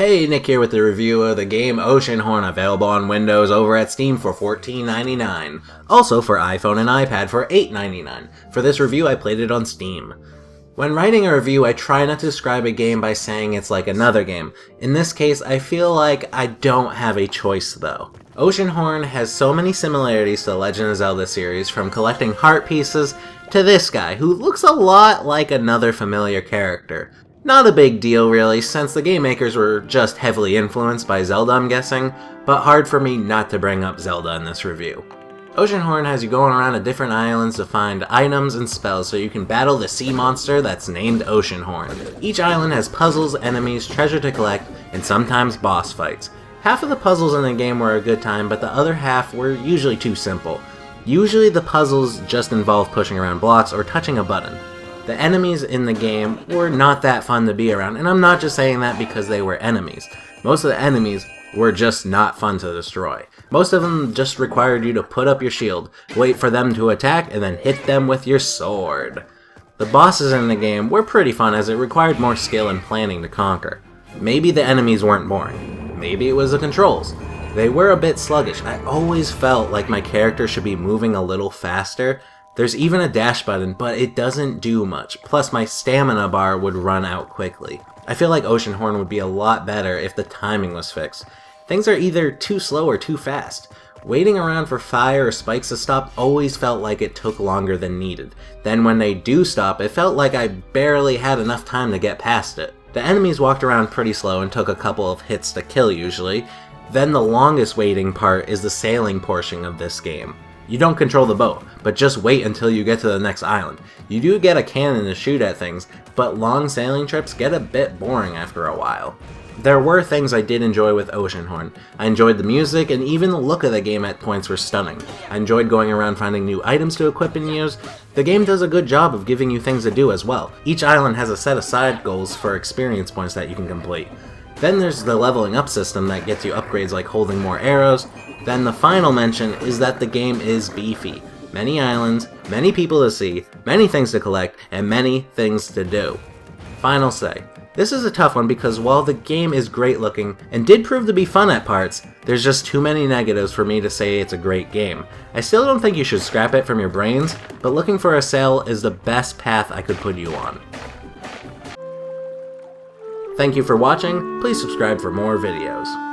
Hey, Nick here with the review of the game Oceanhorn, available on Windows over at Steam for $14.99. Also for iPhone and iPad for $8.99. For this review, I played it on Steam. When writing a review, I try not to describe a game by saying it's like another game. In this case, I feel like I don't have a choice though. Oceanhorn has so many similarities to the Legend of Zelda series, from collecting heart pieces to this guy, who looks a lot like another familiar character. Not a big deal really, since the game makers were just heavily influenced by Zelda, I'm guessing, but hard for me not to bring up Zelda in this review. Oceanhorn has you going around to different islands to find items and spells so you can battle the sea monster that's named Oceanhorn. Each island has puzzles, enemies, treasure to collect, and sometimes boss fights. Half of the puzzles in the game were a good time, but the other half were usually too simple. Usually the puzzles just involve pushing around blocks or touching a button. The enemies in the game were not that fun to be around, and I'm not just saying that because they were enemies. Most of the enemies were just not fun to destroy. Most of them just required you to put up your shield, wait for them to attack, and then hit them with your sword. The bosses in the game were pretty fun as it required more skill and planning to conquer. Maybe the enemies weren't boring. Maybe it was the controls. They were a bit sluggish. I always felt like my character should be moving a little faster. There's even a dash button, but it doesn't do much, plus my stamina bar would run out quickly. I feel like Oceanhorn would be a lot better if the timing was fixed. Things are either too slow or too fast. Waiting around for fire or spikes to stop always felt like it took longer than needed. Then when they do stop, it felt like I barely had enough time to get past it. The enemies walked around pretty slow and took a couple of hits to kill usually. Then the longest waiting part is the sailing portion of this game. You don't control the boat, but just wait until you get to the next island. You do get a cannon to shoot at things, but long sailing trips get a bit boring after a while. There were things I did enjoy with Oceanhorn. I enjoyed the music, and even the look of the game at points were stunning. I enjoyed going around finding new items to equip and use. The game does a good job of giving you things to do as well. Each island has a set of side goals for experience points that you can complete. Then there's the leveling up system that gets you upgrades like holding more arrows. Then the final mention is that the game is beefy. Many islands, many people to see, many things to collect, and many things to do. Final say. This is a tough one because while the game is great looking and did prove to be fun at parts, there's just too many negatives for me to say it's a great game. I still don't think you should scrap it from your brains, but looking for a sale is the best path I could put you on. Thank you for watching. Please subscribe for more videos.